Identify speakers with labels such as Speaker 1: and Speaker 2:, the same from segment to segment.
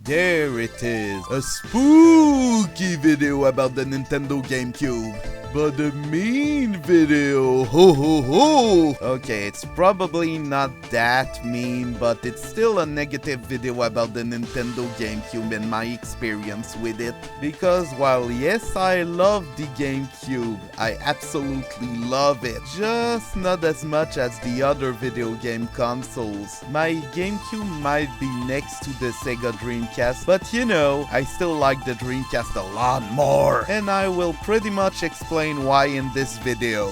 Speaker 1: There it is, a spooky video about the Nintendo Gamecube. But the mean video, ho ho ho! Okay, it's probably not that mean, but it's still a negative video about the Nintendo Gamecube and my experience with it. Because while yes, I love the Gamecube, I absolutely love it, just not as much as the other video game consoles. My Gamecube might be next to the Sega Dreamcast, but you know, I still like the Dreamcast a lot more. And I will pretty much explain why in this video.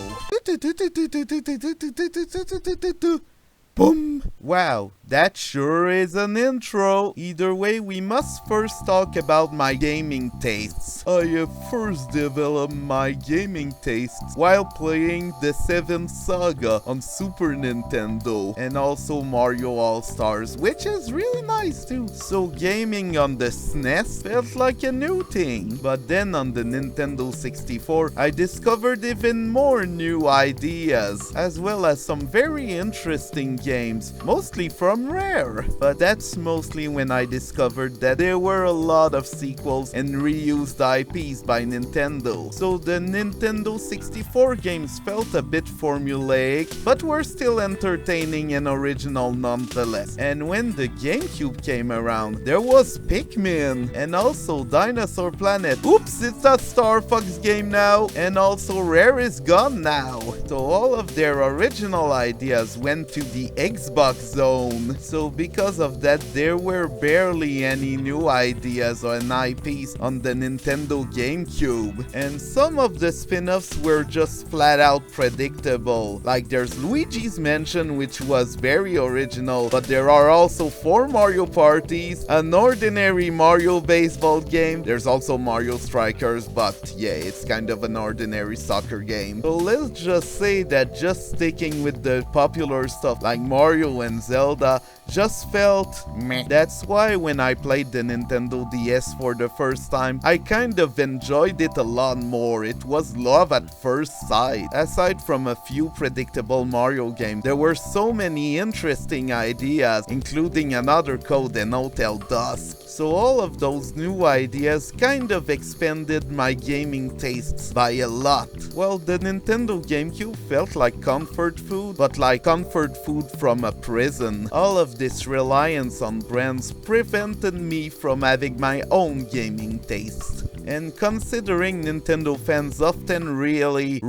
Speaker 1: Boom! Wow, that sure is an intro. Either way, we must first talk about my gaming tastes. I have first developed my gaming tastes while playing the 7th Saga on Super Nintendo and also Mario All-Stars, which is really nice too. So gaming on the SNES felt like a new thing. But then on the Nintendo 64, I discovered even more new ideas, as well as some very interesting games, mostly from Rare. But that's mostly when I discovered that there were a lot of sequels and reused IPs by Nintendo. So the Nintendo 64 games felt a bit formulaic, but were still entertaining and original nonetheless. And when the GameCube came around, there was Pikmin, and also Dinosaur Planet. Oops, it's a Star Fox game now, and also Rare is gone now. So all of their original ideas went to the Xbox zone. So because of that, there were barely any new ideas or IPs on the Nintendo GameCube. And some of the spin-offs were just flat out predictable. Like there's Luigi's Mansion, which was very original, but there are also 4 Mario parties, an ordinary Mario baseball game. There's also Mario Strikers, but yeah, it's kind of an ordinary soccer game. So let's just say that just sticking with the popular stuff like Mario and Zelda just felt meh. That's why when I played the Nintendo DS for the first time, I kind of enjoyed it a lot more. It was love at first sight. Aside from a few predictable Mario games, there were so many interesting ideas, including Another Code and Hotel Dusk. So all of those new ideas kind of expanded my gaming tastes by a lot. Well, the Nintendo GameCube felt like comfort food, but like comfort food from a prison. All of this reliance on brands prevented me from having my own gaming taste. And considering Nintendo fans often really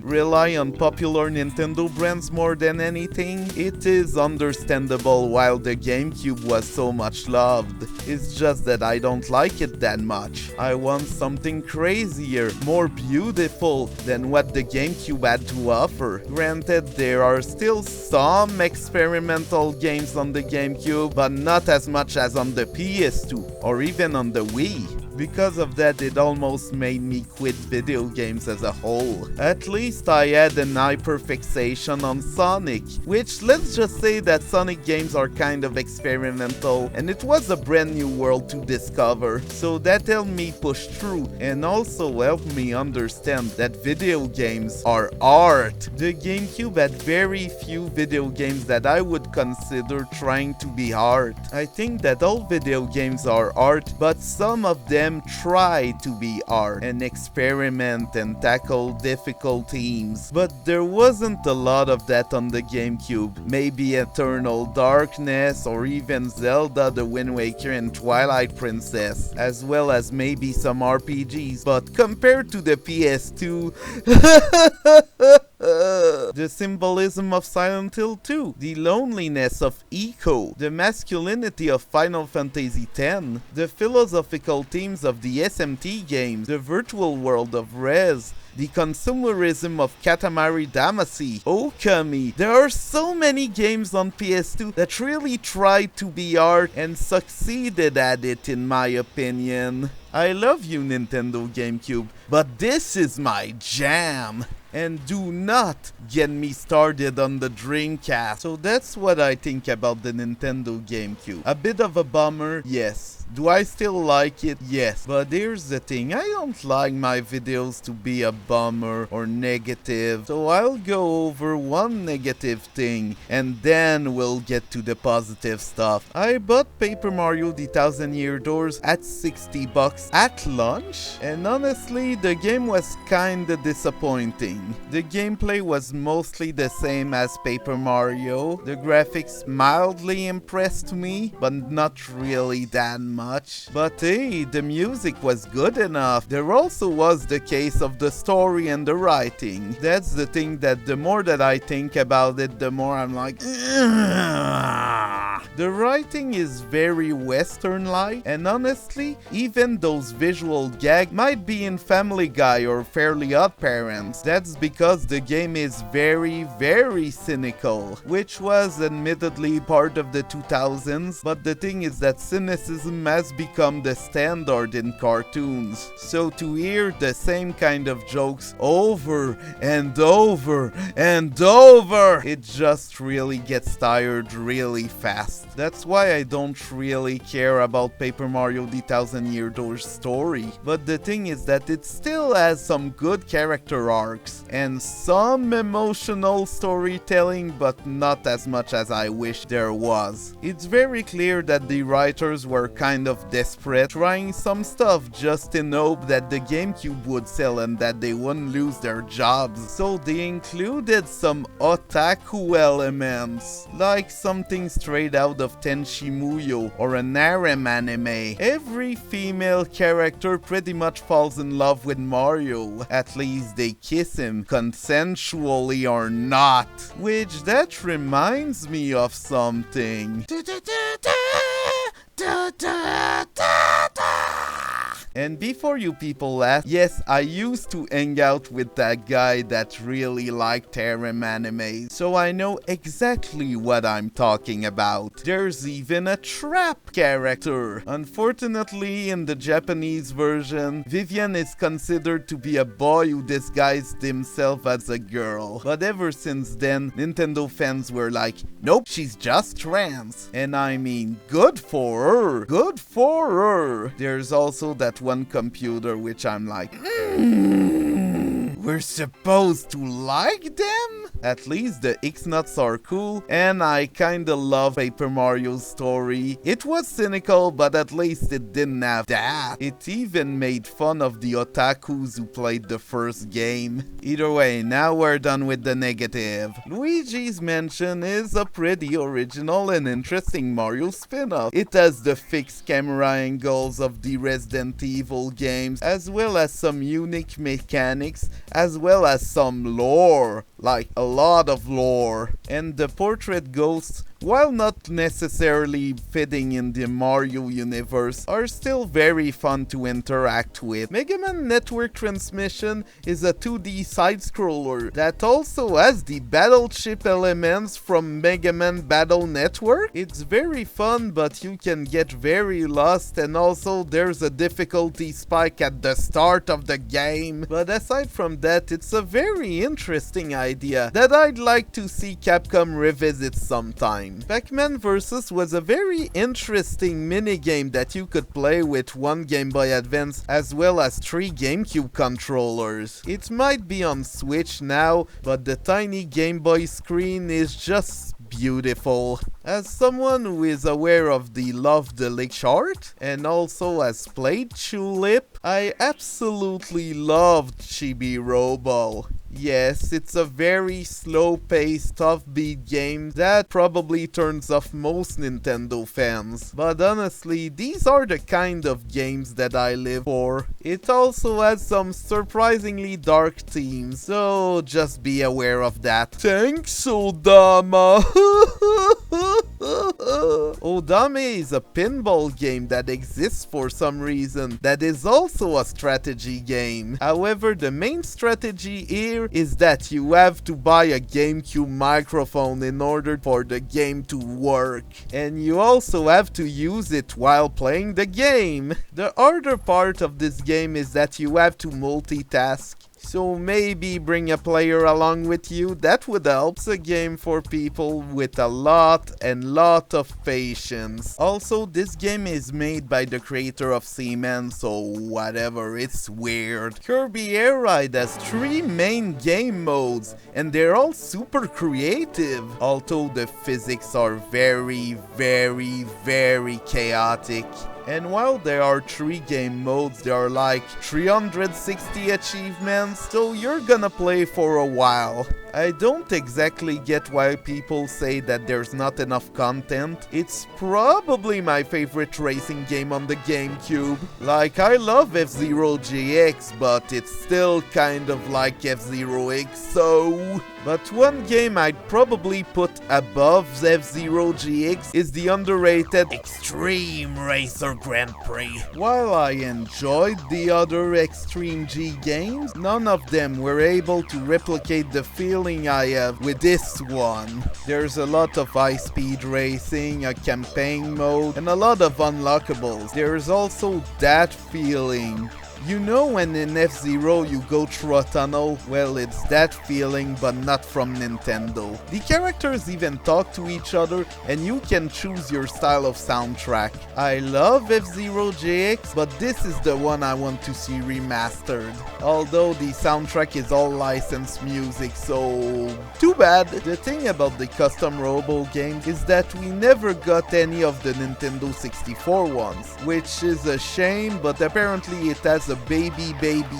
Speaker 1: rely on popular Nintendo brands more than anything, it is understandable why the GameCube was so much loved. It's just that I don't like it that much. I want something crazier, more beautiful than what the GameCube had to offer. Granted, there are still some experimental games on the GameCube, but not as much as on the PS2 or even on the Wii. Because of that, it almost made me quit video games as a whole. At least I had an hyperfixation on Sonic, which let's just say that Sonic games are kind of experimental and it was a brand new world to discover. So that helped me push through and also helped me understand that video games are art. The GameCube had very few video games that I would consider trying to be art. I think that all video games are art, but some of them try to be art and experiment and tackle difficult themes. But there wasn't a lot of that on the GameCube. Maybe Eternal Darkness or even Zelda, The Wind Waker and Twilight Princess, as well as maybe some RPGs. But compared to the PS2, the symbolism of Silent Hill 2, the loneliness of Echo, the masculinity of Final Fantasy X, the philosophical themes of the SMT games, the virtual world of Rez, the consumerism of Katamari Damacy, Okami. There are so many games on PS2 that really tried to be art and succeeded at it, in my opinion. I love you, Nintendo GameCube, but this is my jam. And do not get me started on the Dreamcast. So that's what I think about the Nintendo Gamecube. A bit of a bummer, yes. Do I still like it? Yes. But here's the thing, I don't like my videos to be a bummer or negative, so I'll go over one negative thing and then we'll get to the positive stuff. I bought Paper Mario The Thousand Year Doors at $60 at launch, and honestly the game was kinda disappointing. The gameplay was mostly the same as Paper Mario. The graphics mildly impressed me, but not really that much. But hey, the music was good enough. There also was the case of the story and the writing. That's the thing that the more that I think about it, the more I'm like, ugh. The writing is very Western-like, and honestly, even those visual gags might be in Family Guy or Fairly Odd Parents. That's because the game is very, very cynical, which was admittedly part of the 2000s, but the thing is that cynicism has become the standard in cartoons. So to hear the same kind of jokes over and over and over, it just really gets tired really fast. That's why I don't really care about Paper Mario The Thousand Year Doors story. But the thing is that it still has some good character arcs and some emotional storytelling, but not as much as I wish there was. It's very clear that the writers were kind of desperate, trying some stuff just in hope that the GameCube would sell and that they wouldn't lose their jobs. So they included some otaku elements, like something straight out of Tenchi Muyo or an harem anime. Every female character pretty much falls in love with Mario. At least they kiss him, consensually or not. Which that reminds me of something. And before you people laugh, yes, I used to hang out with that guy that really liked harem anime, so I know exactly what I'm talking about. There's even a trap character. Unfortunately, in the Japanese version, Vivian is considered to be a boy who disguised himself as a girl. But ever since then, Nintendo fans were like, nope, she's just trans. And I mean, good for her. Good for her. There's also that one computer which I'm like, we're supposed to like them? At least the X-Nuts are cool, and I kinda love Paper Mario's story. It was cynical, but at least it didn't have that. It even made fun of the otakus who played the first game. Either way, now we're done with the negative. Luigi's Mansion is a pretty original and interesting Mario spin-off. It has the fixed camera angles of the Resident Evil games, as well as some unique mechanics, as well as some lore, like a lot of lore. And the portrait ghosts, while not necessarily fitting in the Mario universe, are still very fun to interact with. Mega Man Network Transmission is a 2D side-scroller that also has the battleship elements from Mega Man Battle Network. It's very fun, but you can get very lost, and also there's a difficulty spike at the start of the game. But aside from that, it's a very interesting idea that I'd like to see Capcom revisit sometime. Pac-Man Vs. was a very interesting minigame that you could play with one Game Boy Advance as well as 3 GameCube controllers. It might be on Switch now, but the tiny Game Boy screen is just beautiful. As someone who is aware of the Love-de-lic chart and also has played Tulip, I absolutely loved Chibi-Robo. Yes, it's a very slow-paced, offbeat game that probably turns off most Nintendo fans. But honestly, these are the kind of games that I live for. It also has some surprisingly dark themes, so just be aware of that. Thanks, Odama! Odame is a pinball game that exists for some reason that is also a strategy game. However, the main strategy here is that you have to buy a GameCube microphone in order for the game to work. And you also have to use it while playing the game. The harder part of this game is that you have to multitask. So maybe bring a player along with you. That would help the game for people with a lot of patience. Also, this game is made by the creator of Seaman, so whatever, it's weird. Kirby Air Ride has 3 main game modes, and they're all super creative. Although the physics are very chaotic. And while there are 3 game modes, there are like 360 achievements, so you're gonna play for a while. I don't exactly get why people say that there's not enough content. It's probably my favorite racing game on the Gamecube. Like, I love F-Zero GX, but it's still kind of like F-Zero X, so... But one game I'd probably put above F-Zero GX is the underrated Extreme Racer Grand Prix. While I enjoyed the other Extreme G games, none of them were able to replicate the feeling I have with this one. There's a lot of high-speed racing, a campaign mode, and a lot of unlockables. There's also that feeling. You know when in F-Zero you go through a tunnel? Well, it's that feeling, but not from Nintendo. The characters even talk to each other, and you can choose your style of soundtrack. I love F-Zero GX, but this is the one I want to see remastered. Although the soundtrack is all licensed music, so too bad. The thing about the custom Robo games is that we never got any of the Nintendo 64 ones, which is a shame, but apparently it has a baby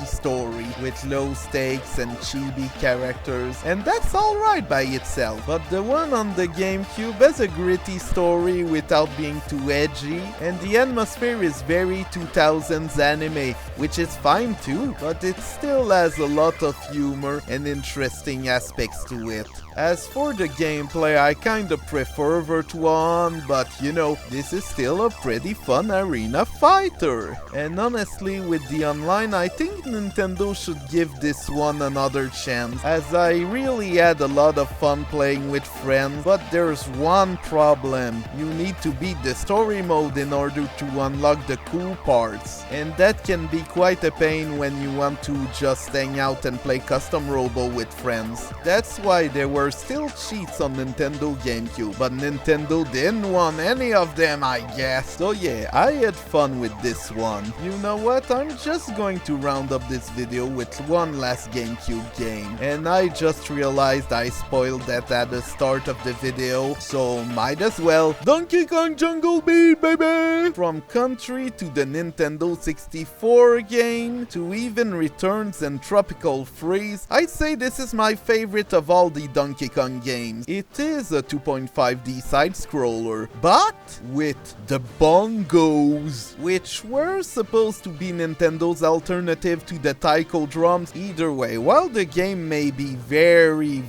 Speaker 1: story with low stakes and chibi characters, and that's alright by itself. But the one on the GameCube has a gritty story without being too edgy, and the atmosphere is very 2000s anime, which is fine too, but it still has a lot of humor and interesting aspects to it. As for the gameplay, I kinda prefer Virtua On, but you know, this is still a pretty fun arena fighter. And honestly, with the online, I think Nintendo should give this one another chance, as I really had a lot of fun playing with friends, but there's one problem. You need to beat the story mode in order to unlock the cool parts, and that can be quite a pain when you want to just hang out and play custom Robo with friends. That's why there were still cheats on Nintendo Gamecube, but Nintendo didn't want any of them, I guess. So yeah, I had fun with this one. You know what, I'm just going to round up this video with one last Gamecube game, and I just realized I spoiled that at the start of the video, so might as well. Donkey Kong Jungle Beat, baby! From Country to the Nintendo 64 game, to even Returns and Tropical Freeze, I'd say this is my favorite of all the Donkey Kong games. It is a 2.5D side-scroller, but with the bongos, which were supposed to be Nintendo's alternative to the taiko drums. Either way, while the game may be very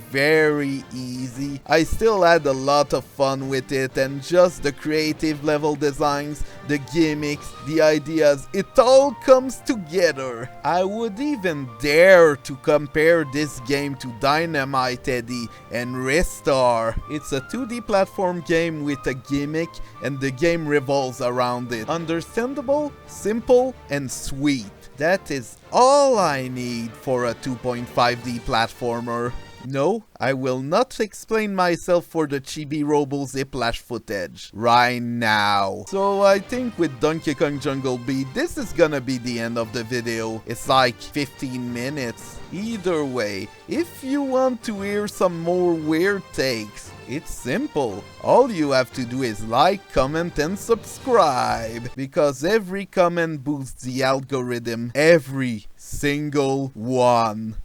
Speaker 1: easy, I still had a lot of fun with it, and just the creative level designs, the gimmicks, the ideas, it all comes together. I would even dare to compare this game to Dynamite Eddie and Ristar. It's a 2D platform game with a gimmick, and the game revolves around it. Understandable, simple, and sweet. That is all I need for a 2.5D platformer. No, I will not explain myself for the Chibi-Robo Ziplash footage right now. So I think with Donkey Kong Jungle Beat, this is gonna be the end of the video. It's like 15 minutes. Either way, if you want to hear some more weird takes, it's simple. All you have to do is like, comment, and subscribe, because every comment boosts the algorithm. Every single one.